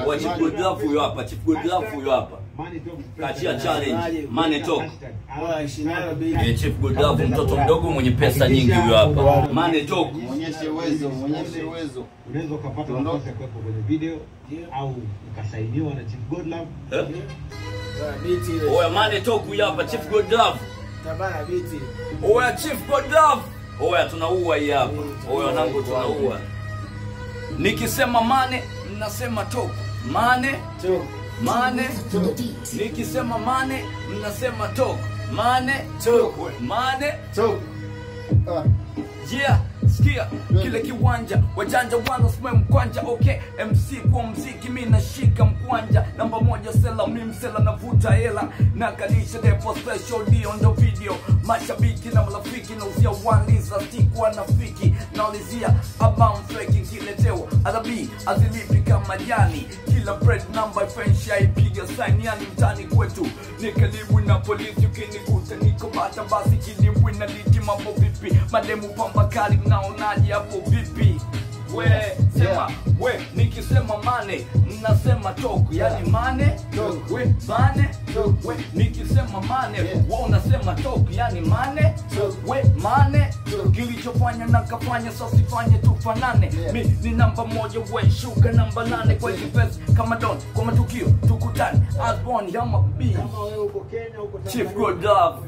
Wa Chief Godlove huyo hapa, Chief Godlove huyo hapa. Kachia challenge, Money Talk. Chief Godlove mtoto mdogo mwenye pesa nyingi huyo hapa. Money Talk. Muonyeshe uwezo, muonyeshe uwezo. Unaweza kupata nafasi ya kuwepo kwenye video au ukasaidiwa na Chief Godlove. Oya Money Talk huyo hapa, Chief Godlove. Tabana biti. Oya Chief Godlove. Oya tunaua hii hapa. Oya wanangu tunaua. Nikisema Money, mnasema Talk. Money Talk. Money Talk. Nikisema Money, mnasema Talk. Money Talk. Money Talk. Yeah, sikia kile kiwanja wajanja wanasimama mkwanja. Okay, MC kwa mziki mimi nashika mkwanja. Namba 1 sela mimi sela navuta hela na kalisha depo special dio ndo video. Mashabiki na marafiki na uzia waniza stick wanafiki na ulizia abam fake kiletewa adabi azilipi kama jani. Kila bread number fensha ipiga sign yani mtani kwetu. Nikalibu na polisi ukinikuta niko bata basi kilibu na liki mambo vipi. Mademu pamba kali mnaonaje hapo vipi? We sema we nikisema Money mnasema Talk yani Money Talk. We Money Talk. We nikisema Money wewe unasema Talk yani Money Talk. We Money Talk. Kilichofanya na kafanya sasa sifanye tufanane. Mimi ni namba 1 we shuka namba 8 kwa pesa kama don kwa matukio tukutane as born ya mabii. Kama wewe uko Kenya uko Chief Godlove.